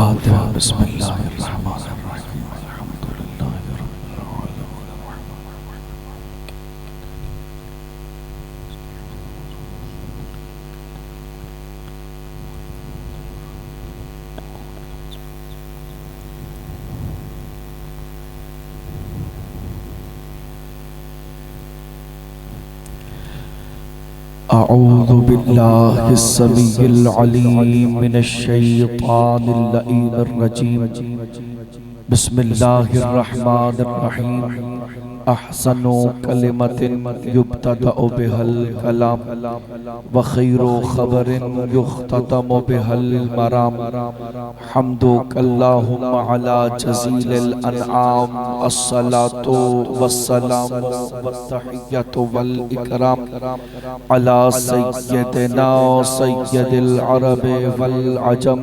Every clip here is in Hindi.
फातिहा। बिस्मिल्लाहिर्रहमानिर्रहीम। अल्हम्दुलिल्लाहि रब्बिल आलमीन। अऊज़ु बिल्लाहिस समीइल अलीम मिनश शैतानिर लईनिर रजीम। बिस्मिल्लाहिर्रहमानिर्रहीम। अहसनु कलिमतिन युब्तदअु बिहल कलाम व खैरु खबरिन युख्ततमु बिहल मराम। हम्दु कल्लाहुम्मा अला जज़ीलिल अनआम। अस्सलातु वस्सलामु वत्तहिय्यतु वल इकराम अला सय्यदिना सय्यदिल अरब वल अजम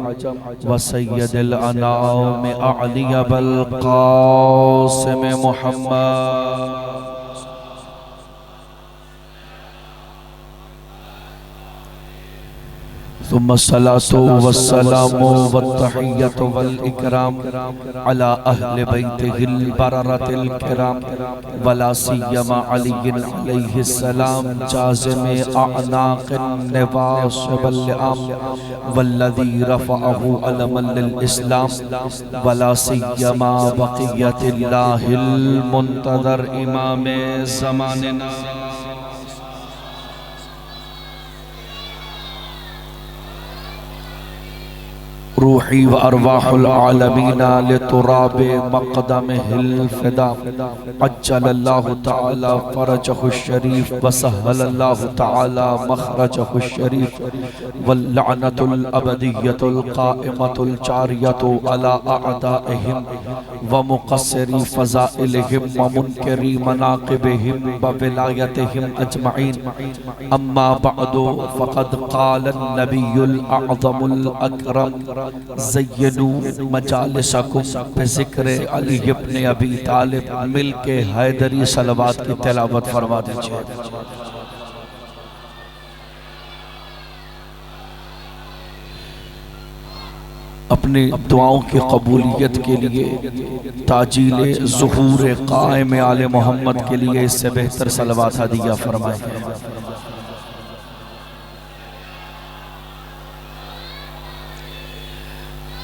व सय्यदिल अनाम अली अबुल क़ासिम मुहम्मद। सुम्मा सलातु वस्सलामु वत्तहिय्यतु वल इकराम अला अहले बैतिहिल बररतिल किराम वला सिय्यमा अलीय्यिन अलैहिस्सलाम जाज़िमे अअनाक़िन नवासिबिल आम वल्लज़ी रफ़अहु अलमन लिल इस्लाम वला सिय्यमा बक़िय्यतिल्लाहिल मुंतज़र इमामे ज़मानिना। रूही व अरवाहुल आलमीना लितुराबे मक़दमिहिल फ़िदा अज्जलल्लाहु तआला फ़रजहु शरीफ व सहलल्लाहु तआला मख़रजहु शरीफ वल लअनतुल अबदिय्यतुल क़ाइमतुल जारियतु अला अअदाइहिम व मुक़स्सिरी फ़ज़ाइलिहिम व मुनकिरी मनाक़िबिहिम व विलायतिहिम अजमईन। अम्मा बअदु फ़क़द क़ालन नबियुल अअज़मुल अकरम ज़य्यनू मजालिसकुम बिज़िक्र अली इब्न अबी तालिब। मिल के हैदरी सलवात की तिलावत फरमा दीजिए। अपनी दुआओं की कबूलियत के लिए ताजीले ज़ुहूर क़ाइम आले मोहम्मद के लिए इससे बेहतर सलवात हदिया फरमाएं।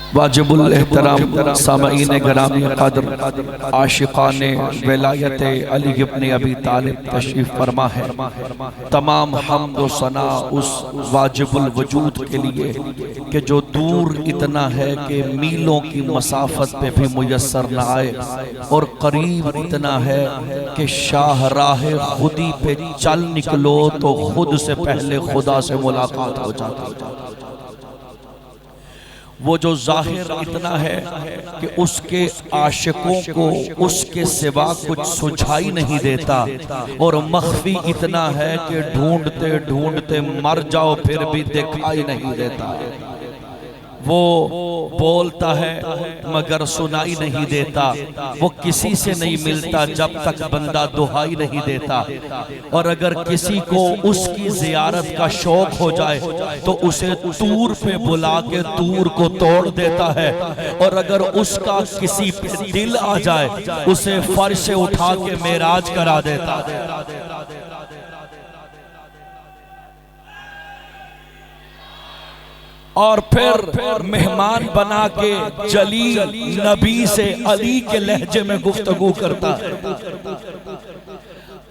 वाजिबुल एहतराम सामईन गिरामी क़द्र आशिक़ाने विलायत अली इब्न अबी तालिब तशरीफ़ फरमा है। तमाम हम्द व सना उस वाजिबुल वजूद के लिए कि जो दूर इतना है कि मीलों की मसाफत पे भी मुयस्सर न आए और करीब इतना है कि शाहराह खुदी पे चल निकलो तो खुद से पहले खुदा से मुलाकात हो जाती है। वो जो जाहिर इतना है कि उसके आशिकों को उसके सिवा कुछ सुझाई नहीं देता और मख्फी इतना है कि ढूंढते ढूंढते मर जाओ फिर भी दिखाई नहीं देता। वो बोलता है मगर सुनाई नहीं देता। वो किसी से नहीं मिलता जब तक बंदा दुहाई नहीं देता। और अगर किसी को उसकी जियारत का शौक हो जाए तो उसे तूर पे बुला के तूर को तोड़ देता है। और अगर उसका किसी पे दिल आ जाए उसे फर्श से उठा के मेराज करा देता है। और फिर मेहमान बना के जलील नबी से अली के लहजे में गुफ्तगू करता है।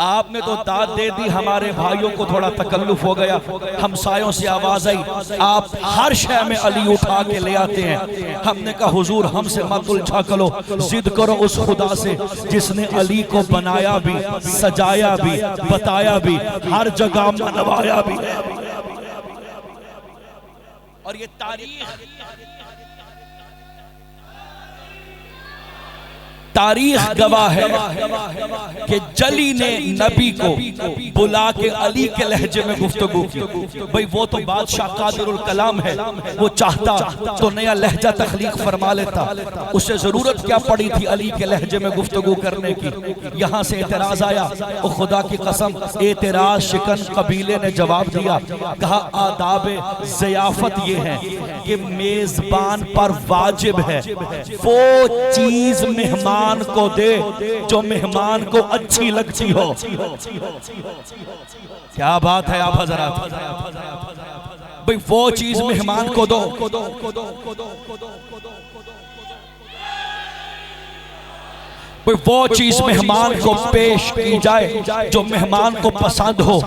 आपने तो दाद दे दी, हमारे भाइयों को थोड़ा तकल्लुफ हो गया, हमसायों से आवाज आई, आप हर शय में अली उठा के ले आते हैं। हमने कहा हुजूर हमसे मत उलझा करो, जिद करो उस खुदा से जिसने अली को बनाया भी, सजाया भी, बताया भी, हर जगह मनवाया भी। और ये तारीख गवाह है कि जली ने नबी को बुला के अली के लहजे में गुफ्तगू की। भाई वो तो बादशाह कादिरुल कलाम है, वो चाहता तो नया लहजा तख्लीक फरमा लेता, उसे जरूरत क्या पड़ी थी अली के लहजे में गुफ्तगू करने की। यहाँ से एतराज आया, ओ खुदा की कसम एतराज शिकन कबीले ने जवाब दिया, कहा आदाब ज़ियाफत ये है कि मेजबान पर वाजिब है वो चीज मेहमान को दे जो मेहमान को अच्छी लगती हो। क्या बात है आप हजरात, भाई वो चीज मेहमान को दो। वो चीज मेहमान को पेश की जाए जो मेहमान को पसंद हो।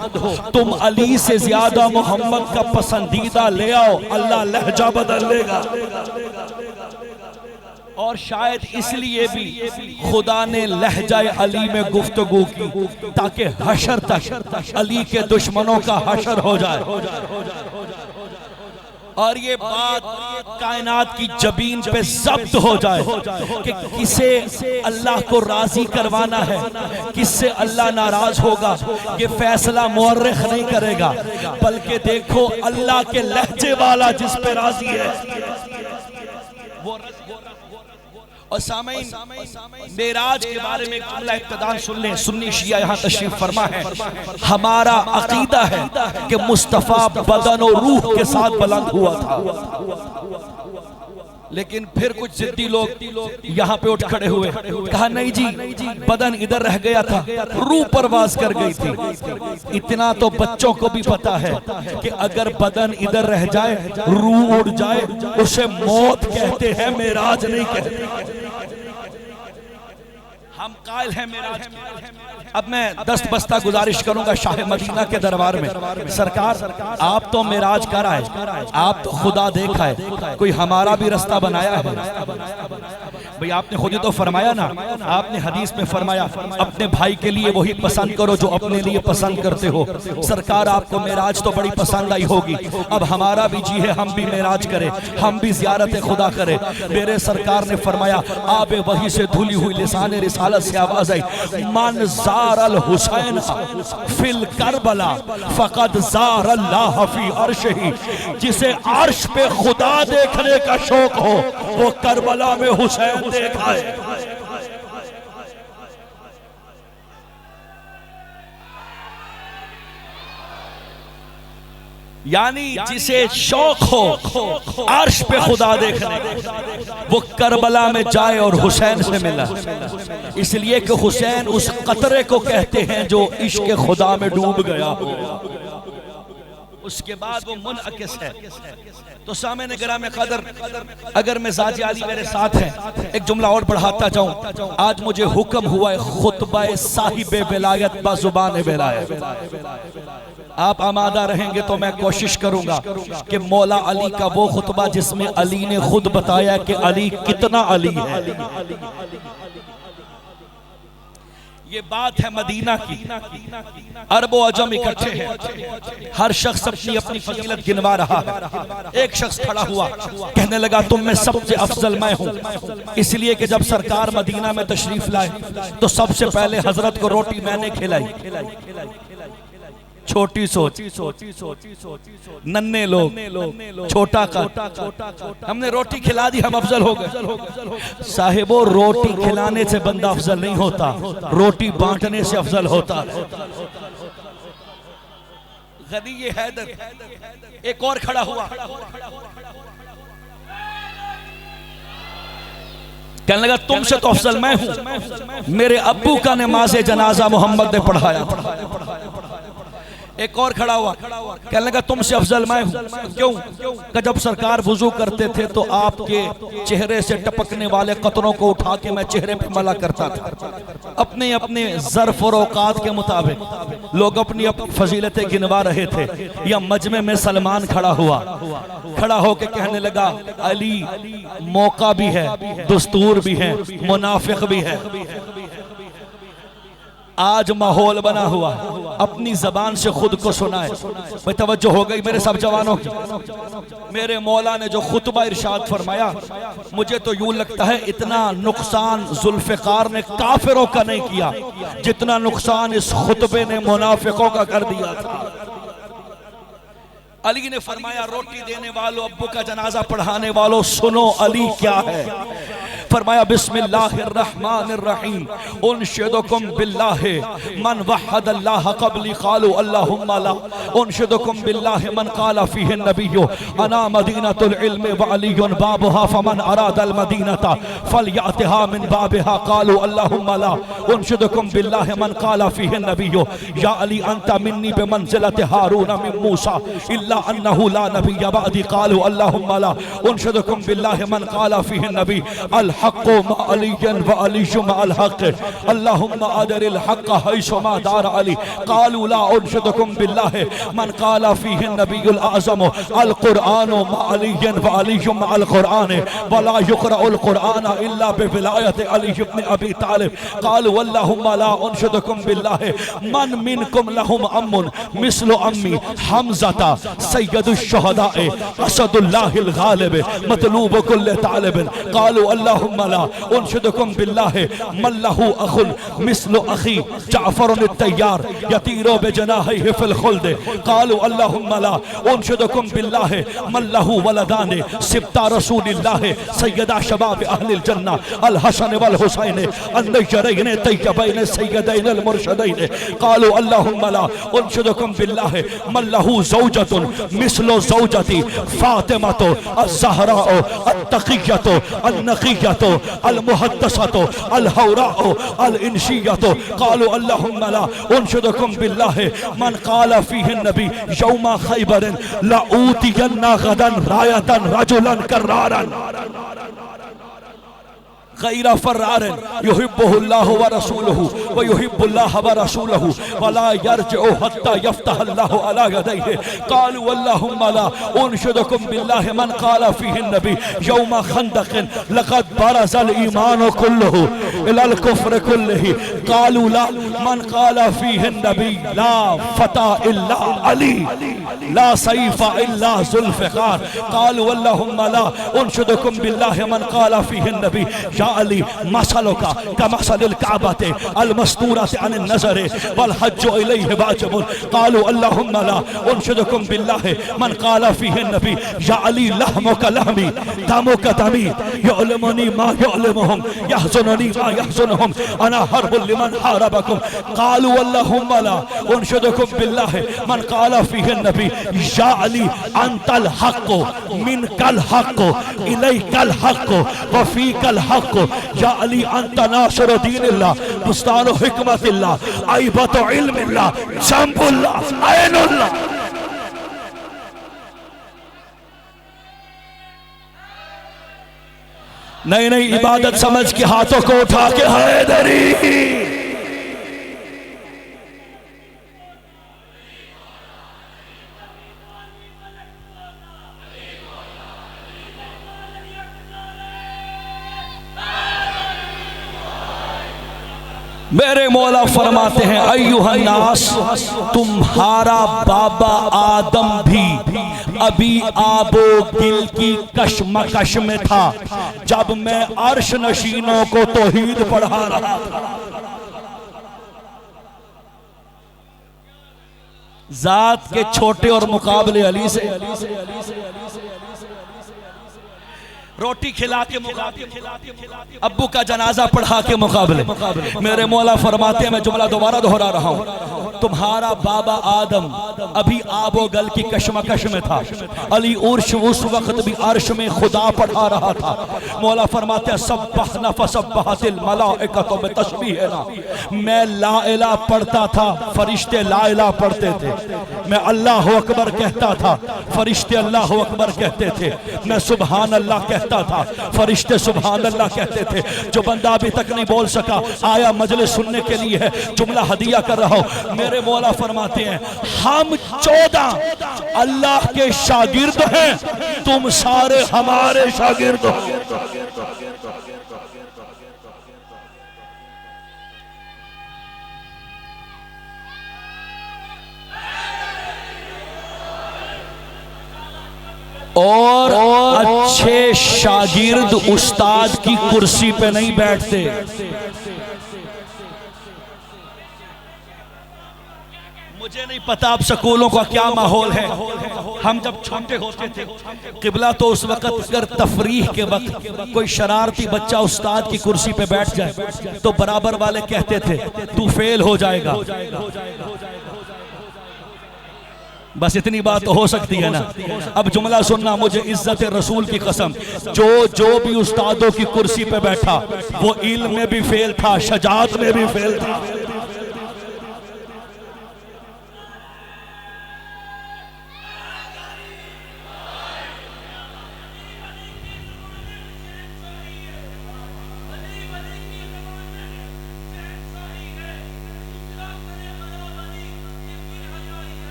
तुम अली से ज्यादा मोहम्मद का पसंदीदा ले आओ, अल्लाह लहजा बदल लेगा। और शायद इसलिए भी खुदा ने लहजा अली में गुफ्तगू की ताकि हशर तक अली के दुश्मनों का हशर हो जाए और ये बात कायनात की जबीन पे ज़ब्त हो जाए कि किसे अल्लाह को राजी करवाना है, किससे अल्लाह नाराज होगा। ये फैसला मुअर्रिख नहीं करेगा, बल्कि देखो अल्लाह के लहजे वाला जिस पे राजी है वो। और सामईन मेराज के बारे में जुमला इब्तिदान सुन लें। सुन्नी शिया यहाँ तशरीफ फरमा है। हमारा अकीदा है कि मुस्तफ़ा बदन और रूह के साथ बुलंद हुआ था, लेकिन फिर कुछ जिद्दी लोग यहाँ पे उठ खड़े हुए, कहा नहीं जी बदन इधर रह गया था, रूह परवाज कर गई थी। इतना तो बच्चों को भी पता है कि अगर बदन इधर रह जाए रूह उड़ जाए उसे मौत कहते हैं, मेराज नहीं कहते। हम कायल हैं मेराज की। अब मैं दस्त बस्ता गुजारिश करूंगा शाह मदीना के दरबार में, सरकार आप तो मेराज कर आए, आप तो खुदा देखा है, कोई हमारा भी रास्ता बनाया है। भाई आपने खुद ही तो फरमाया ना, आपने हदीस में फरमाया अपने भाई के लिए वही पसंद करो जो अपने लिए पसंद करते हो। सरकार आपको मेराज तो बड़ी पसंद आई होगी, अब हमारा भी जी है हम भी मेराज करें, हम भी ज़ियारत खुदा करें। मेरे सरकार ने फरमाया आबे वही से धुली हुई लिसान रिसालत से आवाज आई, मन ज़ार अल हुसैन फिल करबला फ़क़द ज़ार अल्लाह फ़ी अर्शिही। जिसे अर्श पे खुदा देखने का शौक हो वो करबला में हुसैन देखा है। यानी जिसे शौक हो अर्श पे खुदा देखने, वो करबला में जाए और हुसैन से मिला। इसलिए कि हुसैन उस कतरे को कहते हैं जो इश्क खुदा में डूब गया हो, उसके बाद वो मुनअकिस है। तो सामने गिराम कदर, अगर मिजाज आली मेरे साथ है, एक जुमला और बढ़ाता जाऊं। आज मुझे हुक्म हुआ है खुतबा साहिब विलायत बाज़ुबान विलायत। आप आमादा रहेंगे तो मैं कोशिश करूंगा कि मौला अली का वो खुतबा जिसमें अली ने खुद बताया कि अली कितना अली है। ये बात है मदीना की, अरबो अजम इकट्ठे हैं, हर शख्स अपनी अपनी फजीलत गिनवा रहा है। एक शख्स खड़ा हुआ कहने लगा तुम में सबसे अफजल मैं हूँ, इसलिए कि जब सरकार मदीना में तशरीफ लाए तो सबसे पहले हजरत को रोटी मैंने खिलाई। छोटी सोच, नन्हे लोग, छोटा कद, हमने रोटी खिला दी हम अफजल हो गए। साहिबो रोटी खिलाने से बंदा अफजल नहीं होता, रोटी बांटने से अफजल होता। गनी ये हैदर एक और खड़ा हुआ कहने लगा तुमसे तो अफजल मैं हूं, मेरे अब्बू का नमाज़े जनाजा मोहम्मद ने पढ़ाया। एक और खड़ा हुआ कहने लगा तुमसे अफजल मैं हूं, क्यों? कि जब सरकार वुजू करते थे तो आपके चेहरे से टपकने वाले कतरों को उठा के मैं चेहरे पे मला करता था। अपने अपने ज़र्फ़ और औकात के मुताबिक लोग अपनी अपनी फजीलतें गिनवा रहे थे। या मजमे में सलमान खड़ा हुआ, खड़ा होके कहने लगा अली मौका भी है, दस्तूर भी है, मुनाफिक भी है। आज माहौल बना हुआ, अपनी जबान से खुद को सुनाए। भाई तवज्जो हो गई मेरे सब जवानों की। मेरे मौला ने जो खुतबा इरशाद फरमाया, मुझे तो यूं लगता है इतना नुकसान जुल्फिकार ने काफिरों का नहीं किया जितना नुकसान इस खुतबे ने मुनाफिकों का कर दिया था। अली ने फरमाया, रोटी देने वालों, अब्बू का जनाजा पढ़ाने वालों, सुनो अली क्या है। फरमाया, बिस्मिल्लाहिर्रहमानिर्रहीम, उनशिदुकुम बिल्लाहि मन वहदल्लाह क़ब्ली क़ालू अल्लाहुम्मा ला, उनशिदुकुम बिल्लाहि मन क़ाला फ़ीहि नबिय्यु अना मदीनतुल इल्मि व अलियुन बाबुहा फमन अरादल मदीनता फलयअतिहा मिन बाबिहा क़ालू अल्लाहुम्मा ला, उनशिदुकुम बिल्लाहि मन क़ाला फ़ीहि नबिय्यु या अली अन्ता मिन्नी बिमंज़िलति हारून मिन मूसा इल्ला अन्नहु ला नबिय्य बअदी क़ालू अल्लाहुम्मा ला, उनशिदुकुम बिल्लाहि मन क़ाला फ़ीहि नबी अल हक़्क़ु मा अलिय्यन व अलिय्यु मा अल हक़्क़ अल्लाहुम्मा अदरिल हक़्क़ हैसुमा दार अली क़ालू ला, उनशिदुकुम बिल्लाहि मन क़ाला फ़ीहि नबियुल आज़म अल क़ुरआन मा अलिय्यन व अलिय्यु मा अल क़ुरआन व ला युक़रउल क़ुरआन इल्ला बिविलायति अली इब्न अबी तालिब क़ालू अल्लाहुम्मा ला, उनशिदुकुम बिल्लाहि मन मिनकुम लहुम अम्मुन मिस्लु अम्मी हमज़ता सय्यदुश शुहदाए असदुल्लाहिल गालिब मतलूब कुल्ल तालिबिन क़ालू अल्लाहुम्मा ला, उनशिदुकुम बिल्लाहि मल्लहु अखुल मिस्लु अखी जाफ़रुन तैयार यतीरो बिजनाहिहि फिल खुल्द क़ालू अल्लाहुम्मा ला, उनशिदुकुम बिल्लाहि मल्लहु वलदान सिब्ता रसूलिल्लाहि सय्यदा शबाब अहलिल जन्ना अल हसन वल हुसैन अन्नजरैन तय्यबैन सय्यदैन अल मुरशदैन क़ालू अल्लाहुम्मा ला, उनशिदुकुम बिल्लाहि मल्लहु ज़ौजतुन मिस्लु ज़ौजती फातिमतो अज़्ज़हराओ अत्तक़िय्यतो अन्नक़िय्यतो अलमुहद्दसतो अलहौराओ अलइंशियतो क़ालू अल्लाहुम्मा ला, उनशिदुकुम बिल्लाहि मन क़ाला फ़ीहि नबी यौमा ख़ैबरिन लऊतियन्ना गदन रायतन रजुलन कर्रारन गैरा फर्रारन युहिब्बुहुल्लाहु व रसूलुहु व युहिब्बुल्लाह व रसूलुहु व ला यरजिउ हत्ता यफ्तहल्लाहु अला यदैहि क़ालू अल्लाहुम्मा ला, उनशिदुकुम बिल्लाहि मन क़ाला फ़ीहि नबी यौमा खंदक़िन लक़द बरज़ल ईमानु कुल्लुहु इलल कुफ्र कुल्लिहि क़ालू ला, मन क़ाला फ़ीहि नबी ला फ़ता इल्ला अली ला सैफ़ा इल्ला ज़ुल्फ़िकार क़ालू अल्लाहुम्मा ला, उनशिदुकुम बिल्लाहि मन क़ाला फ़ीहि नबी अली मसलुका कमसलिल काबते अल मस्तूरत अन नज़र वल हज इलैहि वाजिबुन क़ालू अल्लाहुम्मा ला, उनशिदुकुम बिल्लाहि मन क़ाला फ़ीहि नबी या अली लहमुका लहमी दमुका दमी युअलिमुनी मा युअलिमुहुम यहज़ुनुनी मा यहज़ुनुहुम अना हर्बुल लिमन हारबकुम क़ालू अल्लाहुम्मा ला, उनशिदुकुम बिल्लाहि मन क़ाला फ़ीहि नबी या अली अंतल हक़्क़ु मिनकल हक़्क़ु इलैकल हक़्क़ु व फ़ीकल हक़्क़ु या अली अंता नासिरु दीनिल्लाह बुस्तानु हिकमतिल्लाह ऐबतु इल्मिल्लाह जंबुल्लाह ऐनुल्लाह। नई नई इबादत समझ के हाथों को उठा के हैदरी। मेरे मौला फरमाते हैं, अय्युहन्नास, तुम्हारा बाबा आदम भी अभी आबो गिल की कशमकश में था जब मैं अर्श नशीनों को तौहीद पढ़ा रहा था। जात के छोटे और मुकाबले अली से, रोटी खिला के मुकाबले, अब्बू का जनाजा पढ़ा के मुकाबले। मेरे मौला फरमाते हैं, मैं जुमला दोबारा दोहरा रहा हूँ, तुम्हारा बाबा आदम अभी आबो गल की कशमकश में था, अली उर्श उस वक्त भी अर्श में खुदा पढ़ा रहा था। मौला फरमाते हैं, सब्बहना फसब्बहतिल मलाइकतु बितस्बीहिना, मैं ला इलाहा पढ़ता था, फरिश्ते ला इलाहा पढ़ते थे। मैं अल्लाह अकबर कहता था, फरिश्ते अल्लाह अकबर कहते थे। मैं सुबहान अल्लाह कहता था, फरिश्ते सुबहान अल्लाह कहते थे। जो बंदा अभी तक नहीं बोल सका आया मजलिस सुनने के लिए है, जुमला हदिया कर रहा हूं। मेरे मौला फरमाते हैं, हम 14 अल्लाह के शागिर्द हैं, तुम सारे हमारे शागिर्द हो। और अच्छे शागिर्द उस्ताद की कुर्सी पे नहीं बैठते। मुझे नहीं पता अब स्कूलों का क्या माहौल है। हम जब छोटे होते थे किबला, तो उस वक्त अगर तफरीह के वक्त कोई शरारती बच्चा उस्ताद की कुर्सी पे बैठ जाए तो बराबर वाले कहते थे तू फेल हो जाएगा। बस इतनी बात तो हो सकती है ना। अब जुमला सुनना, मुझे इज्जत रसूल की कसम, जो भी उस्तादों की कुर्सी पे बैठा वो इल्म में भी फेल था, शजाअत में भी फेल था।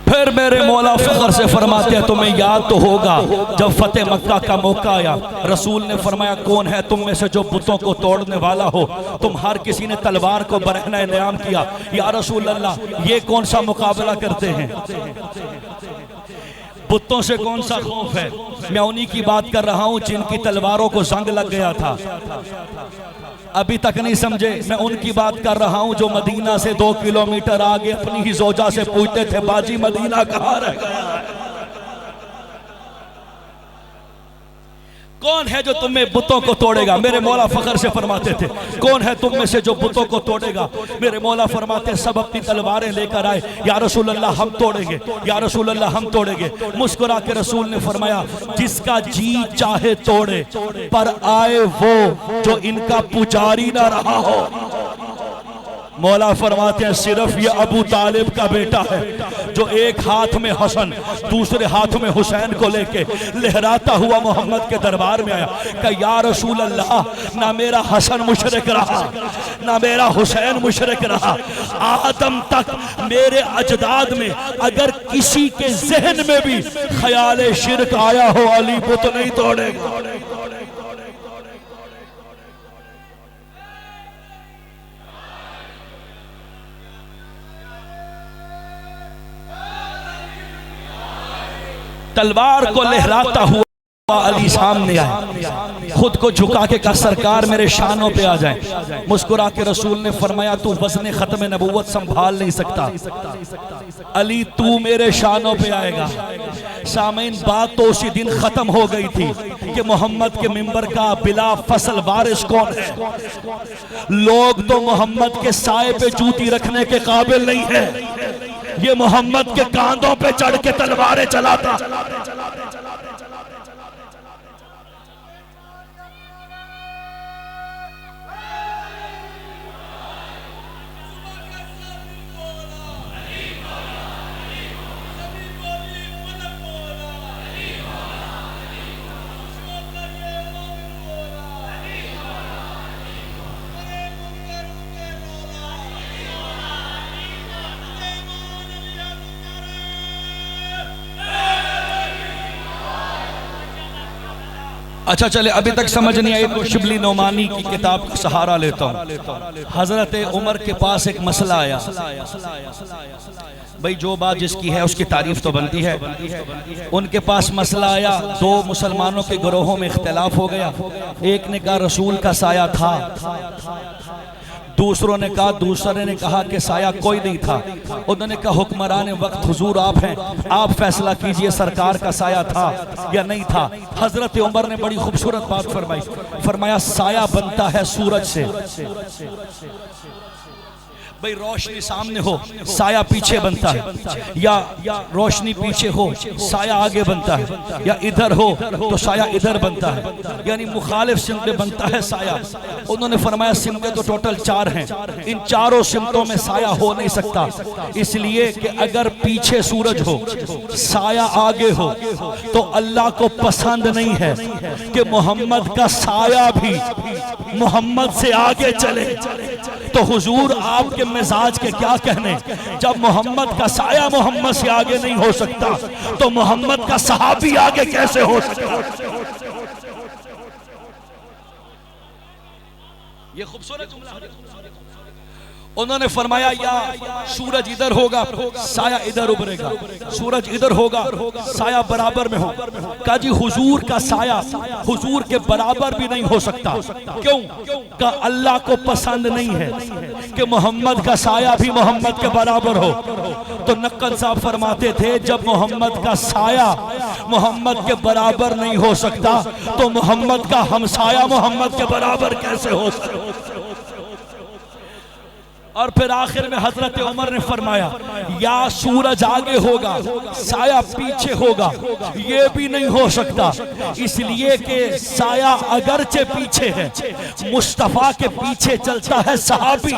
फिर मेरे मौला फख्र से फरमाते हैं, तुम्हें याद तो होगा जब फतेह मक्का का मौका आया, रसूल ने फरमाया कौन है तुम में से जो बुतों को तोड़ने वाला हो। तुम हर किसी ने तलवार को बरहना नियाम किया, या रसूल अल्लाह ये कौन सा मुकाबला करते हैं, बुतों से कौन सा खौफ है। मैं उन्हीं की बात कर रहा हूं जिनकी तलवारों को जंग लग गया था, अभी तक नहीं समझे। मैं उनकी बात कर रहा हूं जो मदीना से 2 किलोमीटर आगे अपनी ही जोजा से पूछते थे बाजी मदीना कहाँ रह गया है। कौन है जो तुम्हें बुतों को तोड़ेगा। मेरे मौला फख्र से फरमाते थे कौन है तुम में से जो बुतों को तोड़ेगा। मेरे मौला फरमाते सब अपनी तलवारें लेकर आए, या रसूल अल्लाह हम तोड़ेंगे, या रसूल अल्लाह हम तोड़ेंगे। मुस्कुरा के रसूल ने फरमाया जिसका जी चाहे तोड़े, पर आए वो जो इनका पुजारी ना रहा हो। मौला फरमाते हैं सिर्फ ये अबू तालिब का बेटा है जो एक हाथ में हसन दूसरे हाथ में हुसैन को लेके लहराता हुआ मोहम्मद के दरबार में आया। कहा या रसूल अल्लाह, ना मेरा हसन मुशरिक रहा ना मेरा हुसैन मुशरिक रहा, आदम तक मेरे अजदाद में अगर किसी के जहन में भी ख्याल शिरक आया हो, अली बुत नहीं तोड़ेगा। तलवार को लहराता हुआ अली सामने आए, खुद को झुका के कहा सरकार मेरे शानों पे आ जाए। मुस्कुरा के रसूल ने फरमाया तू वज़न खत्म नबूवत संभाल नहीं सकता, अली तू मेरे शानों पे आएगा। सामीन बात तो उसी दिन खत्म हो गई थी कि मोहम्मद के मिंबर का बिला फसल वारिस कौन है। लोग तो मोहम्मद के साए पे जूती रखने के काबिल नहीं है, ये मोहम्मद के कांधों पे चढ़ के तलवारें चलाता। अच्छा चले, अभी तक समझ नहीं आई तो शिबली नोमानी की किताब का सहारा लेता हूँ। हजरत उमर के पास एक मसला आया। भाई जो बात जिसकी है उसकी तारीफ तो बनती है। उनके पास मसला आया, दो मुसलमानों के गिरोहों में इख्तिलाफ हो गया। एक ने कहा रसूल का साया था, दूसरे ने कहा कि साया कोई नहीं था। उन्होंने कहा हुक्मरान वक्त हुजूर आप हैं, आप फैसला कीजिए सरकार का साया था या नहीं था। हजरत उमर ने बड़ी खूबसूरत बात फरमाई, फरमाया साया बनता है सूरज से। भाई रोशनी सामने हो साया पीछे बनता है, या रोशनी पीछे हो साया आगे बनता है, या इधर हो तो साया इधर बनता है, यानी मुखालिफ सिमत में बनता है साया। उन्होंने फरमाया सिमतें तो टोटल 4 हैं, इन चारों सिमतों में साया हो नहीं सकता, इसलिए कि अगर पीछे सूरज हो साया आगे हो तो अल्लाह को पसंद नहीं है कि मोहम्मद का साया भी मोहम्मद से आगे चले। तो हुजूर आपके मिजाज के क्या कहने, जब मोहम्मद का साया मोहम्मद से आगे नहीं हो सकता तो मोहम्मद का सहाबी आगे कैसे हो सकता। ये खूबसूरत जुमला है। उन्होंने फरमाया या सूरज इधर होगा साया इधर उभरेगा, सूरज इधर होगा साया बराबर में होगा। कहा जी हुजूर का साया हुजूर के बराबर भी नहीं हो सकता। क्यों? का अल्लाह को पसंद नहीं है कि मोहम्मद का साया भी मोहम्मद के बराबर हो। तो नक्कल साहब फरमाते थे जब मोहम्मद का साया मोहम्मद के बराबर नहीं हो सकता तो मोहम्मद का हमसाया मोहम्मद के बराबर कैसे हो सकता। और फिर आखिर में हजरत उमर ने फरमाया या सूरज आगे होगा साया पीछे होगा, ये भी नहीं हो सकता, इसलिए कि साया अगरचे पीछे है, मुस्तफा के पीछे चलता है सहाबी,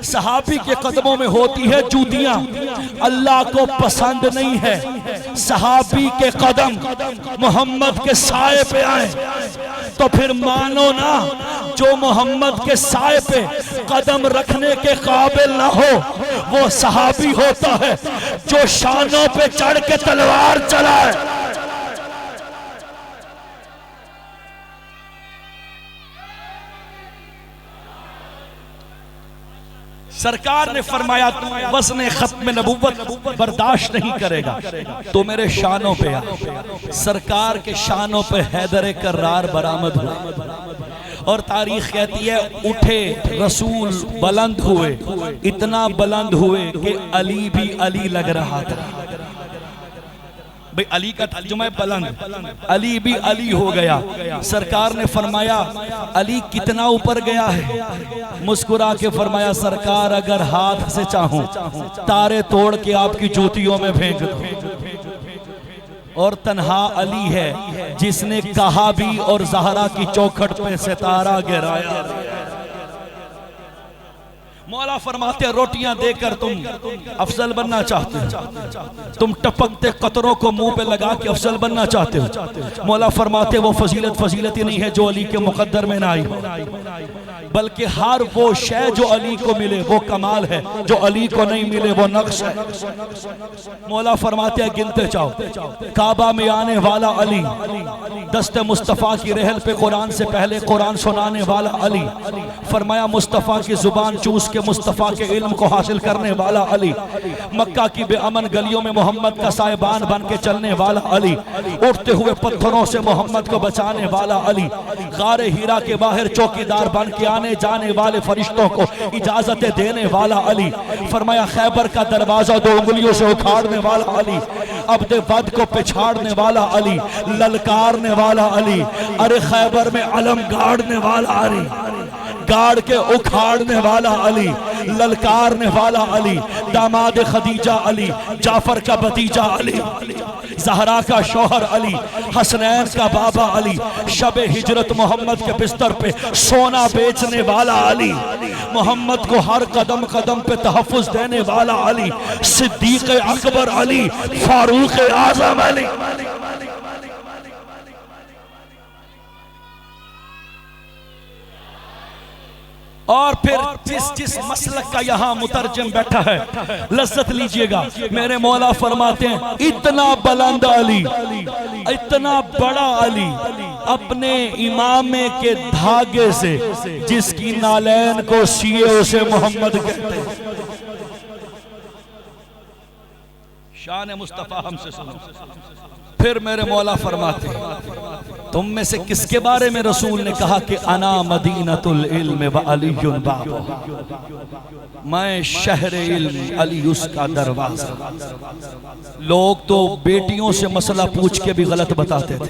सहाबी के कदमों में होती है जूतियां। अल्लाह को पसंद नहीं है सहाबी के कदम मोहम्मद के साए पे आए, तो फिर मानो ना जो मोहम्मद के साए पे कदम रखने के काबिल ना हो वो सहाबी होता है जो शानों पे चढ़ के तलवार चलाए। सरकार ने फरमाया वज़्न खत्म नबुव्वत बर्दाश्त नहीं करेगा तो मेरे शानों पे आ। सरकार के शानों पे हैदर कर्रार बरामद हुआ और तारीख कहती है उठे रसूल बुलंद हुए, इतना बुलंद हुए कि अली भी अली लग रहा था। भाई अली का तर्जुमा है बुलंद, अली भी अली हो गया। सरकार ने फरमाया अली कितना ऊपर गया है, मुस्कुरा के फरमाया सरकार अगर हाथ से चाहूं तारे तोड़ के आपकी जूतियों में फेंक दूं। और तन्हा अली है जिसने कहा भी और ज़हरा की चौखट पे सितारा गिराया। मौला फरमाते रोटियां देकर तुम अफजल बनना चाहते हो, तुम टपकते कतरों को मुंह पे लगा के अफजल बनना चाहते हो। मौला फरमाते वो फजीलत ही नहीं है जो अली के मुकद्दर में ना आई, बल्कि हर वो शय जो अली को मिले वो कमाल है, जो अली को नहीं मिले वो नक्श है। मौला फरमाते हैं गिनते जाओ, काबा में आने वाला अली, दस्ते मुस्तफ़ा की रहल पे कुरान से पहले कुरान सुनाने वाला अली, फरमाया मुस्तफ़ा की जुबान चूस के मुस्तफ़ा के इल्म को हासिल करने वाला अली, मक्का की बेअमन गलियों में मोहम्मद का साहिबान बन के चलने वाला अली, उठते हुए पत्थरों से मोहम्मद को बचाने वाला अली, गारे हीरा के बाहर चौकीदार बन के आने जाने वाले फरिश्तों को इजाजतें देने वाला अली, फरमाया खैबर का दरवाजा 2 उंगलियों से उखाड़ने वाला अली, अब्दे वद को पिछाड़ने वाला अली, ललकारने वाला अली, अरे खैबर में अलम गाड़ने वाला अली, गाड़ के उखाड़ने वाला अली, ललकारने वाला अली, दामाद खदीजा अली, जाफर का भतीजा अली, ज़हरा का शौहर अली, हसनैन का बाबा अली, शबे हिजरत मोहम्मद के बिस्तर पे सोना बेचने वाला अली, मोहम्मद को हर कदम कदम पे तहफ़्फ़ुज़ देने वाला अली, सिद्दीक़ अकबर अली, फारूक आज़म अली। और फिर जिस मसलक का यहाँ मुतरजम बैठा है लज्जत लीजिएगा। मेरे मौला फरमाते हैं इतना बुलंद अली, इतना बड़ा अली, अपने इमामे के धागे से जिसकी नालैन को सिए उसे मोहम्मद कहते हैं। शान मुस्तफा हमसे सुनो। फिर मेरे मौला फरमाते तुम में से किसके बारे में रसूल ने कहा कि अना मदीनतुल इल्म व अलीयुन बाबु, मैं शहर इल्म अली उसका दरवाजा। लोग तो बेटियों से मसला पूछ के भी गलत बताते थे,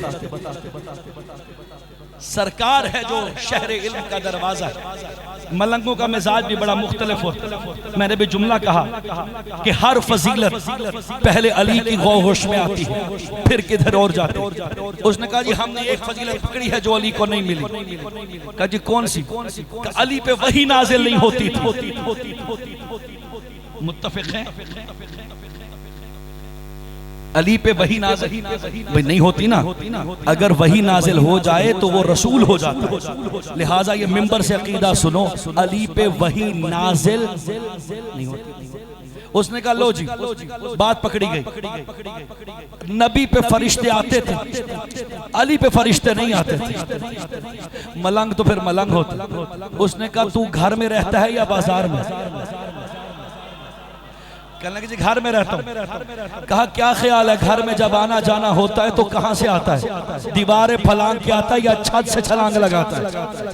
सरकार है जो शहर इल्म का दरवाजा है। मलंगों का मिजाज भी बड़ा मुख्तलिफ होता है। मैंने भी जुमला कहा कि हर फजीलत पहले अली की गौश में आती है फिर किधर और जाती है। उसने कहा जी हमने एक फजीलत पकड़ी है जो अली को नहीं मिली। कहा जी कौन सी? अली पे वही नाजिल नहीं होती थी। मुत्तफिक हैं? अली पे वही नाजिल भाई नहीं होती ना, अगर वही नाजिल हो जाए तो वो रसूल हो जाता है। लिहाजा ये मिंबर से अकीदा सुनो, अली पे वही नाजिल नहीं होती। उसने कहा लो जी, बात पकड़ी गई। नबी पे फरिश्ते आते थे, अली पे फरिश्ते नहीं आते थे। मलंग तो फिर मलंग होता। उसने कहा तू घर में रहता है या बाजार में? कहने लगे जी घर में रहता हूँ। कहा क्या ख्याल है, घर में जब आना जाना होता है तो कहाँ से आता है? दीवारें फलांग के आता है या छत से छलांग लगाता है?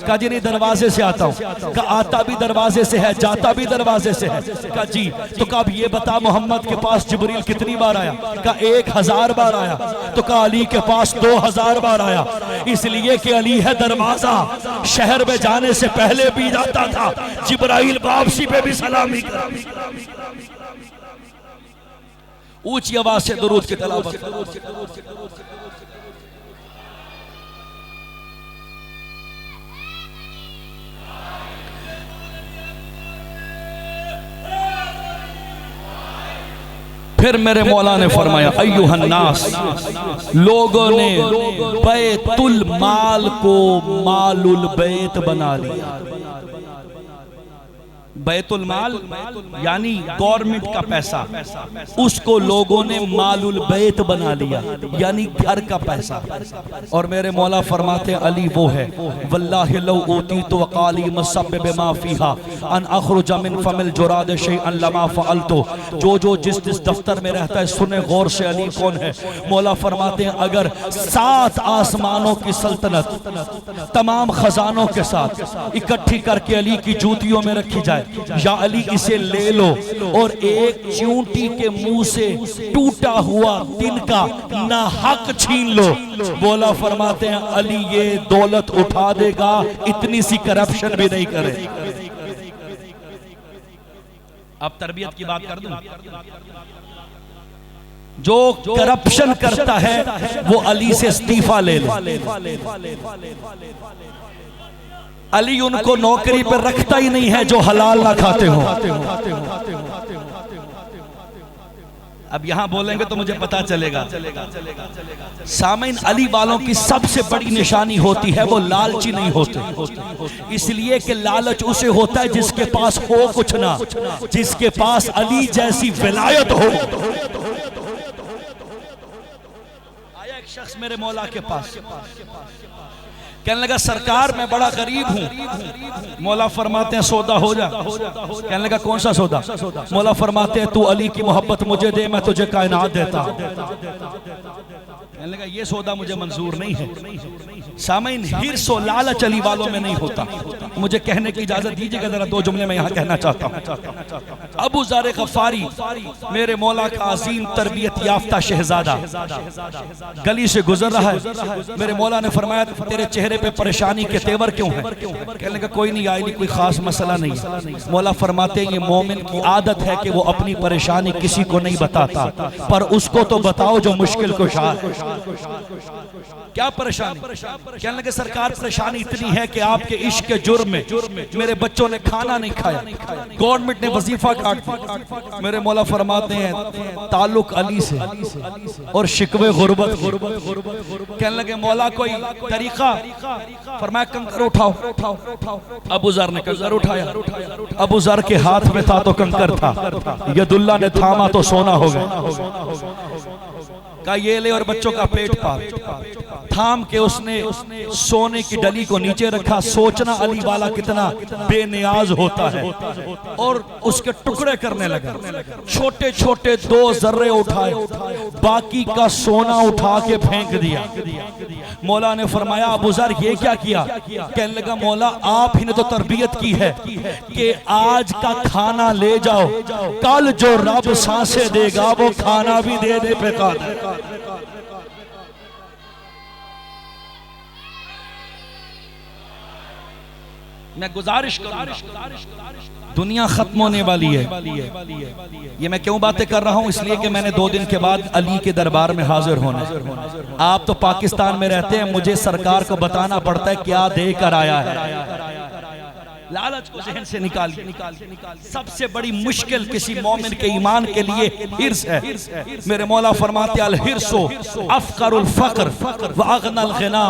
कहा जी नहीं, दरवाजे से आता हूँ। कहा आता भी दरवाजे से है, जाता भी दरवाजे से है? कहा जी। तो कहा अब ये बता मोहम्मद के पास जिब्रील कितनी बार आया? कहा 1000 बार आया। तो कहा अली के पास 2000 बार आया, इसलिए कि अली है दरवाजा, शहर में जाने से पहले भी जाता था, जिब्राइल वापसी पे भी सलामी कर। ऊंची आवाज से दुरूद की तिलावत। फिर मेरे मौला ने फरमाया अय्युहन्नास, लोगों ने बैतुल माल को मालुल बैत बना लिया। बैतुल माल यानी गवर्नमेंट का पैसा, उसको लोगों ने मालुल बैत बना लिया, यानी घर का पैसा। और मेरे मौला फरमाते अली वो है, वल्लाहि लौ ऊती तो वकाली मसब बिमा फीहा अन अखरुज मिन फमिल जुराद शैअन लमा फअलतु। जो जिस दफ्तर में रहता है सुने गौर से, अली कौन है? मौला फरमाते हैं अगर 7 आसमानों की सल्तनत तमाम खजानों के साथ इकट्ठी करके अली की जूतियों में रखी जाए, या अली इसे ले लो और एक चूंटी के मुंह से टूटा हुआ तिनका ना हक छीन लो, बोला फरमाते हैं अली ये दौलत उठा देगा, इतनी सी करप्शन भी नहीं करे। अब तरबियत की बात कर दूं, जो करप्शन करता है वो अली से इस्तीफा ले ले। अली उनको नौकरी पर रखता ही नहीं है जो हलाल ना खाते हो। अब यहां बोलेंगे तो मुझे पता चलेगा। सामीन, अली वालों की सबसे बड़ी निशानी होती है वो लालची नहीं होते, इसलिए कि लालच उसे होता है जिसके पास हो कुछ ना, जिसके पास अली जैसी विलायत हो। आया एक शख्स मेरे मौला के पास, कहने लगा सरकार मैं बड़ा गरीब हूँ। मौला फरमाते हैं सौदा हो जा। कहने लगा कौन सा सौदा? मौला फरमाते हैं तू अली की मोहब्बत मुझे दे, मैं तुझे कायनात देता। कहने लगा ये सौदा मुझे मंजूर नहीं है। सामीन, हिर्स और लालच अली वालों में नहीं होता। मुझे कहने की इजाजत दीजिएगा, जरा 2 जुमले मैं यहाँ कहना चाहता हूँ। अबू ज़र गफ़ारी मेरे मौला का अजीम तरबियत याफ्ता शहजादा गली से गुजर रहा है। मेरे मौला ने फरमाया तेरे चेहरे पे परेशानी के तेवर क्यों है? कहने लगा कोई नहीं आई, कोई खास मसला नहीं। मौला फरमाते हैं ये मोमिन की आदत है कि वो अपनी परेशानी किसी को नहीं बताता, पर उसको तो बताओ जो मुश्किल कुशा है। क्या परेशानी? कहने लगे सरकार परेशानी इतनी है कि आपके इश्क के जुर्म में मेरे बच्चों ने खाना नहीं खाया, गवर्नमेंट ने वजीफा काट दिया। मेरे मौला फरमाते हैं ताल्लुक अली से और शिकवे गुर्बत। कहने लगे मौला कोई तरीका? फरमाया कंकर उठाओ। अबू ज़र ने कंकर उठाया। अबू ज़र के हाथ में था तो कंकर था, यदुल्ला ने थामा तो सोना हो गया। कहा ये ले और बच्चों का पेट पाल। थाम के उसने सोने की डली को नीचे रखा। सोचना अली वाला कितना बेनियाज होता है, और उसके टुकड़े करने लगा। छोटे छोटे 2 जर्रे उठाए, बाकी का सोना उठा के फेंक दिया। मौला ने फरमाया अबू ज़र ये क्या किया? कहने लगा मौला आप ही ने तो तरबियत की है कि आज का खाना ले जाओ, कल जो रब सांसें देगा वो खाना भी देने पे कादिर। मैं गुजारिश करूंगा, दुनिया खत्म होने वाली है। ये मैं क्यों बातें कर रहा हूं? इसलिए कि मैंने 2 दिन के बाद अली के दरबार में हाजिर होना है। आप तो पाकिस्तान में रहते हैं, मुझे सरकार को बताना पड़ता है क्या दे कर आया है। लालच को जहन से निकालिए। सबसे बड़ी मुश्किल किसी मोमिन के ईमान के लिए हिर्स है। मेरे मौला फरमाते अल हिर्सो अफकरुल फक्र व अगनल गिना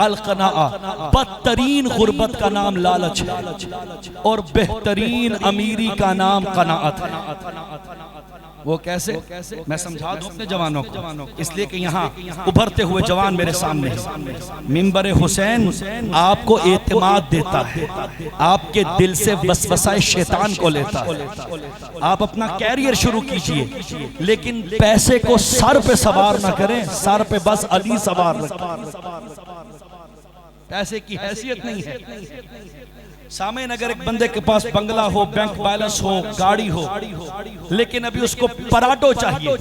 अल क़नाअ। बदतरीन गुर्बत का नाम लालच है और बेहतरीन अमीरी का नाम क़नाअत है। वो कैसे मैं समझा दूं अपने जवानों को, इसलिए कि यहाँ उभरते हुए जवान मेरे सामने मिंबर हुसैन आपको एतमाद देता है, आपके दिल से वसवसाए शैतान को लेता है। आप अपना कैरियर शुरू कीजिए, लेकिन पैसे को सर पे सवार ना करें, सर पे बस अली सवार रखें। पैसे की हैसियत नहीं है। सामने अगर एक बंदे के पास बंगला हो, बैंक बैलेंस हो, गाड़ी हो, लेकिन अभी उसको पराठो चाहिए,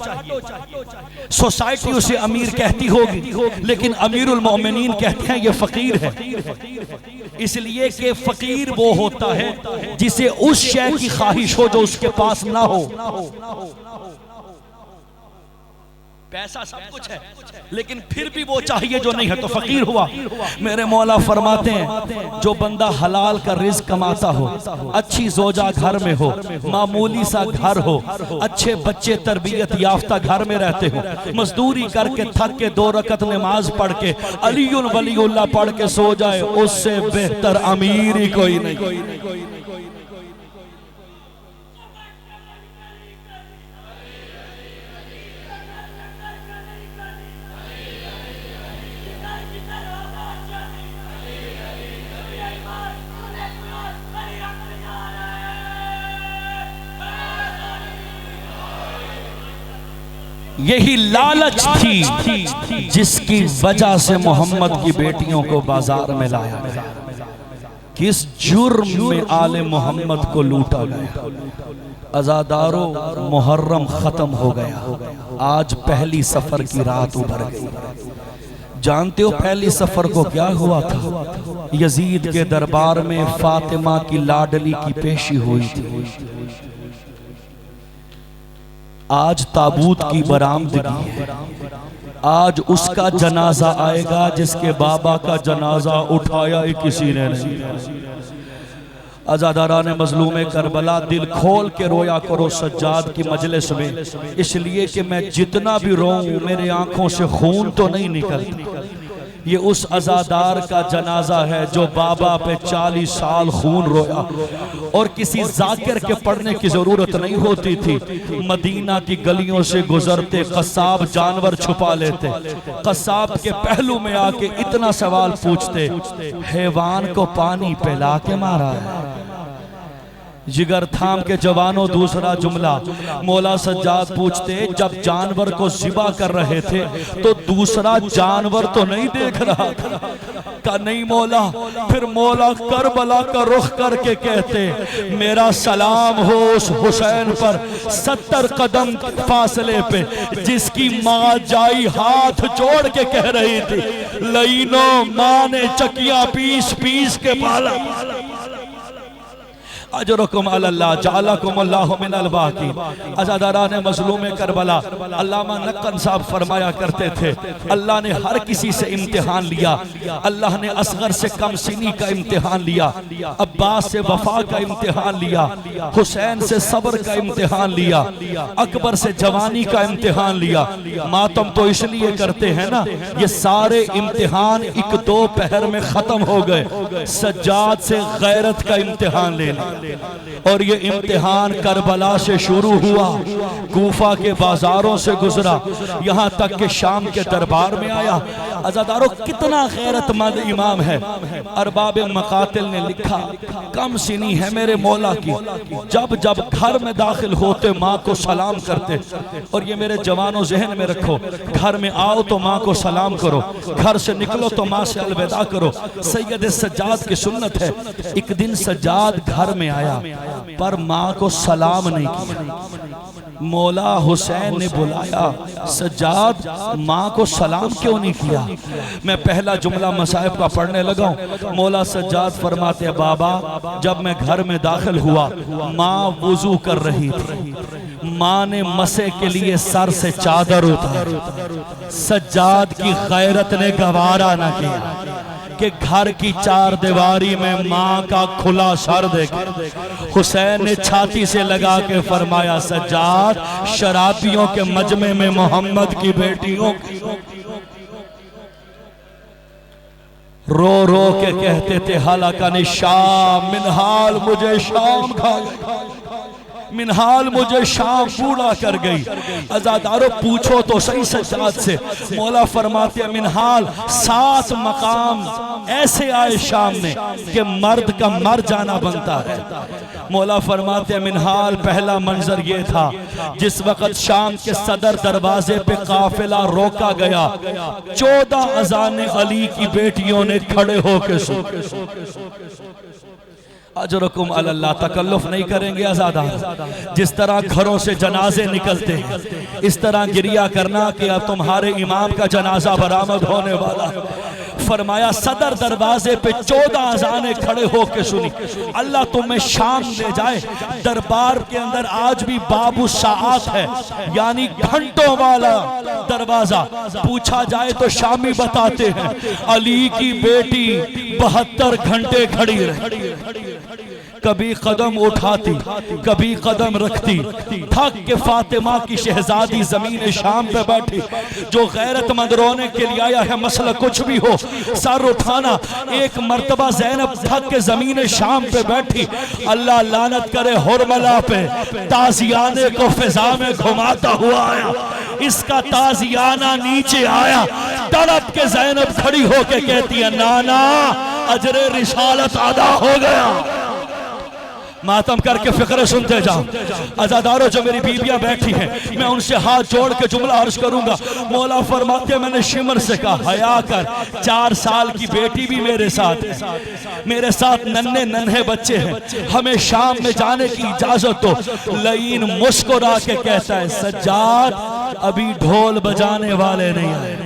सोसाइटी उसे अमीर कहती होगी, लेकिन अमीरुल मोमिनीन कहते हैं ये फकीर है। इसलिए कि फकीर वो होता है जिसे उस शय की ख्वाहिश हो जो उसके पास ना हो। पैसा सब कुछ है, लेकिन फिर भी वो चाहिए जो नहीं है, तो फकीर हुआ। मेरे मौला फरमाते हैं जो बंदा हलाल का रिज़्क कमाता हो, अच्छी जोजा घर में हो, मामूली सा घर हो, अच्छे बच्चे तरबियत याफ्ता घर में रहते हो, मजदूरी करके थक के 2 रकत नमाज पढ़ के अलीउल वलीउल्लाह पढ़ के सो जाए, उससे बेहतर अमीर ही कोई नहीं। यही लालच थी जिसकी वजह से मोहम्मद की बेटियों को बाजार में लाया गया। किस जुर्म में आले मोहम्मद को लूटा गया। अज़ादारों, मुहर्रम खत्म हो गया, आज पहली सफर की रात उभर गई। जानते हो पहली सफर को क्या हुआ था? यजीद के दरबार में फातिमा की लाडली की पेशी हुई थी। आज ताबूत की बरामदगी है, आज उसका जनाजा आएगा जिसके बाबा का जनाजा उठाया ही किसी ने नहीं। अज़ादारा ने मजलूम करबला दिल खोल के रोया करो सज्जाद की मजलिस में, इसलिए कि मैं जितना भी रोऊं मेरे आंखों से खून तो नहीं निकलता। ये उस अज़ादार का जनाजा है जो बाबा पे 40 साल खून रोया, और किसी जाकिर के पढ़ने की जरूरत नहीं होती थी। मदीना की गलियों से गुजरते कसाब जानवर छुपा लेते, कसाब के पहलू में आके इतना सवाल पूछते, हैवान को पानी पिला के मारा है। जिगर थाम के जवानों दूसरा जुमला, मौला सज्जाद पूछते जब जानवर को ज़िबा कर रहे थे तो दूसरा जानवर तो नहीं देख रहा था? का नहीं मौला। फिर मौला करबला का रुख करके कहते मेरा सलाम हो उस हुसैन पर 70 कदम फासले पे, जिसकी माँ जाई हाथ जोड़ के कह रही थी लईनो माँ ने चकिया पीस पीस के पाला। अजरुकुम अल्लाह जालकुम अल्लाहु मिनल बाकी। अज़ादारा ने मज़लूम करबला अल्लामा नक्कन साहब फरमाया करते थे अल्लाह ने हर किसी से इम्तिहान लिया। अल्लाह ने असगर से कम सिनी का इम्तिहान लिया, अब्बास से वफा का इम्तिहान लिया, हुसैन से सब्र का इम्तिहान लिया, अकबर से जवानी का इम्तिहान लिया। मातम तो इसलिए करते हैं ना, ये सारे इम्तिहान एक दो पहर में खत्म हो गए। सज्जाद से गैरत का इम्तिहान लेना, और ये इम्तिहान करबला से शुरू हुआ, कूफा के बाजारों से गुजरा, यहाँ तक के शाम के दरबार में आया। अज़ादारों कितना गैरतमंद इमाम है। अरबाब मकातिल ने लिखा कम सिनी है मेरे मौला की, जब जब घर में दाखिल होते माँ को सलाम करते। और ये मेरे जवानों जहन में रखो, घर में आओ तो माँ को सलाम करो, घर से निकलो तो माँ से अलविदा करो। सैयद सज्जाद की सुन्नत है। एक दिन सज्जाद घर में आया पर माँ को सलाम नहीं किया। मौला हुसैन ने बुलाया, सज्जाद माँ को सलाम क्यों नहीं किया? मैं पहला जुमला मसाइब का पढ़ने लगा हूँ। मौला सज्जाद फरमाते हैं बाबा जब मैं घर में दाखिल हुआ माँ वुजू कर रही थी, माँ ने मसे के लिए सर से चादर उतारी। सज्जाद की गैरत ने गवारा ना किया कि घर की चार दीवारी में माँ का खुला सर देख हुसैन ने छाती से लगा के फरमाया, सज्जाद शराबियों के मजमे में मोहम्मद की बेटियों रो रो के कहते थे, हलाकनी शाम मिनहाल, मुझे शाम खा गई, मिनहाल मुझे शाम बूढ़ा कर गई। अज़ादारों पूछो तो सही सज्जाद से, मौला फरमाते हैं मिनहाल 7 मकाम ऐसे आए शाम में कि मर्द का मर जाना बनता है। मौला फरमाते हैं मिनहाल पहला मंजर ये था, जिस वक़्त शाम के सदर दरवाजे पे काफिला रोका गया, 14 अज़ाने अली की बेटियों ने खड़े होकर अजरकुम अल्लाह, तकल्लुफ नहीं करेंगे आज़ादा। जिस तरह घरों से जनाजे निकलते हैं इस तरह गिरिया करना कि अब तुम्हारे इमाम का जनाजा बरामद होने वाला है। फरमाया सदर दरवाजे पे 14 अज़ाने खड़े होके सुनी। अल्लाह तुम्हें शाम ले जाए, दरबार के अंदर आज भी बाबू साआत है, यानी घंटों वाला दरवाजा। पूछा जाए तो शामी बताते हैं अली की बेटी 72 घंटे खड़ी रही, कभी कदम उठाती कभी कदम रखती, थक के फातिमा की शहजादी जमीन शाम पे बैठी। जो गैरतमंद रोने के लिए आया है, मसला कुछ भी हो, सर उठाना। एक मर्तबा ज़ैनब थक के जमीन शाम पे बैठी। अल्लाह लानत करे हुरमला पे, ताजियाने को फिजा में घुमाता हुआ आया, इसका ताजियाना नीचे आया। तड़प के ज़ैनब खड़ी होके कहती है, नाना अजरे रिसालत अदा हो गया। मातम करके फिक्र सुनते जाओ। अज़ादारों जो मेरी बीबियां बैठी हैं, मैं उनसे हाथ जोड़ के जुमला अर्ज करूंगा। मौला फरमाते, मैंने शिमर से कहा हया कर, 4 साल की बेटी भी मेरे साथ है, मेरे साथ नन्हे नन्हे बच्चे हैं, हमें शाम में जाने की इजाजत दो। लईन मुस्कुरा के कहता है, सज्जाद अभी ढोल बजाने वाले नहीं आए,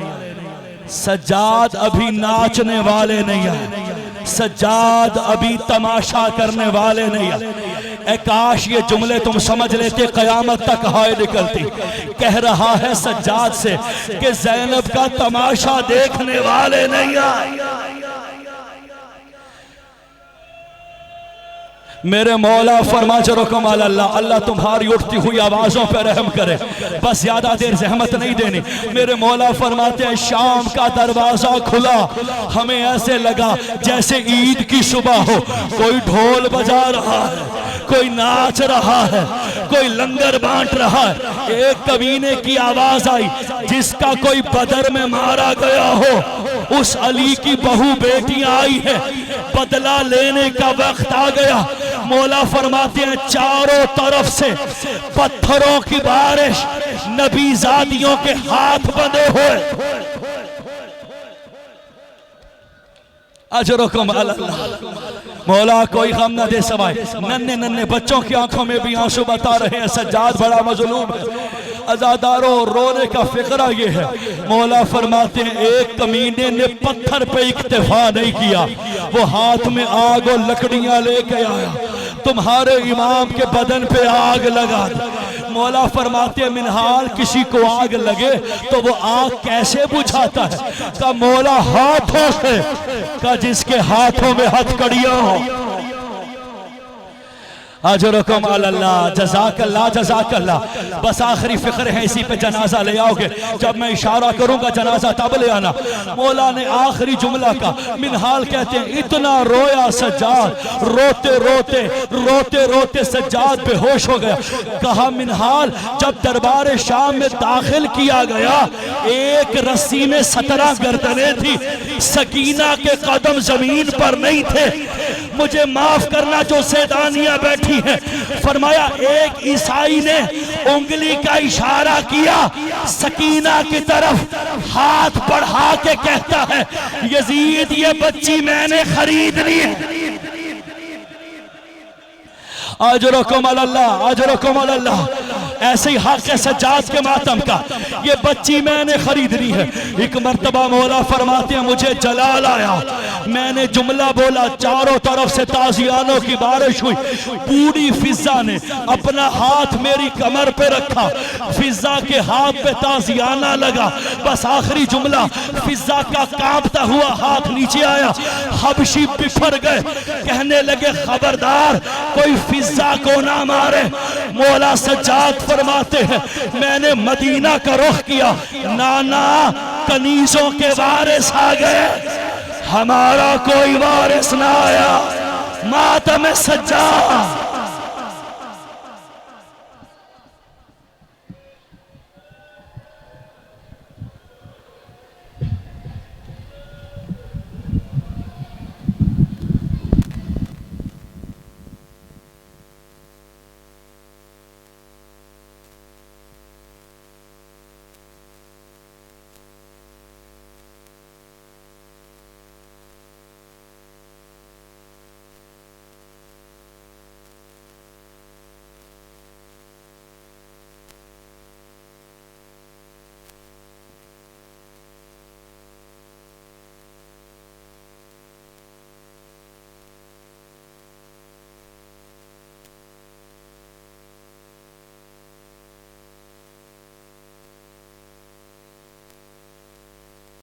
सज्जाद अभी नाचने वाले नहीं आए, सज्जाद अभी तमाशा करने वाले नहीं आए। काश ये जुमले तुम समझ लेते, कयामत तक हाय निकलती। कह रहा है सज्जाद से कि ज़ैनब का तमाशा देखने वाले नहीं आए। मेरे मौला फरमा जरुकुम अल्लाह, अल्लाह तुम्हारी उठती हुई आवाज़ों पर रहम करे, बस ज़्यादा देर जहमत नहीं देनी। मेरे मौला फरमाते हैं शाम का दरवाज़ा खुला, हमें ऐसे लगा जैसे ईद की सुबह हो। कोई ढोल बजा रहा है, कोई नाच रहा है, कोई लंगर बांट रहा है। एक कमीने की आवाज़ आई, जिसका कोई बदर में मारा गया हो, उस अली की बहू बेटियां आई है, बदला लेने का वक्त आ गया। मौला फरमाते हैं चारों तरफ से पत्थरों की बारिश, नबी ज़ादियों के हाथ बंधे हुए। अजरुकुम अल्लाह, मौला कोई गम न दे सवाए। नन्हे नन्हे बच्चों की आंखों में भी आंसू बता रहे हैं, सज्जाद बड़ा मजलूम है। अज़ादारों रोने का फिक्रा ये है, मौला फरमाते हैं एक कमीने ने पत्थर पे इक्तिफा नहीं किया, वो हाथ में आग और लकड़ियां लेके आया, तुम्हारे इमाम के बदन पे आग लगा। मौला फरमाते हैं मिनहाल किसी को आग लगे तो वो आग कैसे बुझाता है? का मौला हाथों से, का जिसके हाथों में हथकड़ियां हो। अजरुकुम अल्लाह, जज़ाकल्लाह जज़ाकल्लाह। बस आखिरी फिक्र है, इसी पे जनाजा ले आओगे, जब मैं इशारा करूंगा जनाजा तब ले आना। मौला ने आखिरी जुमला का, मिनहाल कहते हैं इतना रोया सज्जाद, रोते रोते रोते रोते सज्जाद बेहोश हो गया। कहा मिनहाल जब दरबार शाम में दाखिल किया गया, एक रस्सी में 17 गर्दनें थी, सकीना के कदम जमीन पर नहीं थे। मुझे माफ करना जो सैदानिया बैठी है। फरमाया एक ईसाई ने उंगली का इशारा किया सकीना की तरफ, हाथ बढ़ा के कहता है यजीद ये बच्ची मैंने खरीद ली है। अजरुकुम अल्लाह, अजरुकुम अल्लाह। ऐसे ही हक सज्जाद के मातम का ये बच्ची मैंने खरीद ली है। एक मर्तबा मौला फरमाते हैं मुझे जलाल आया, मैंने जुमला बोला, चारों तरफ से ताजियानों की बारिश हुई। पूरी फिजा ने अपना हाथ मेरी कमर पे रखा, फिजा के हाथ पे ताजियाना लगा, बस आखिरी जुमला, फिजा का कांपता हुआ हाथ नीचे आया। हबशी बिफर गए, कहने लगे खबरदार कोई फिजा को ना मारे। मौला सज्जाद फरमाते हैं मैंने मदीना का रुख किया, नाना कनीजों के वारिस आ गए, हमारा कोई वारिस ना आया। मातम सज्जाद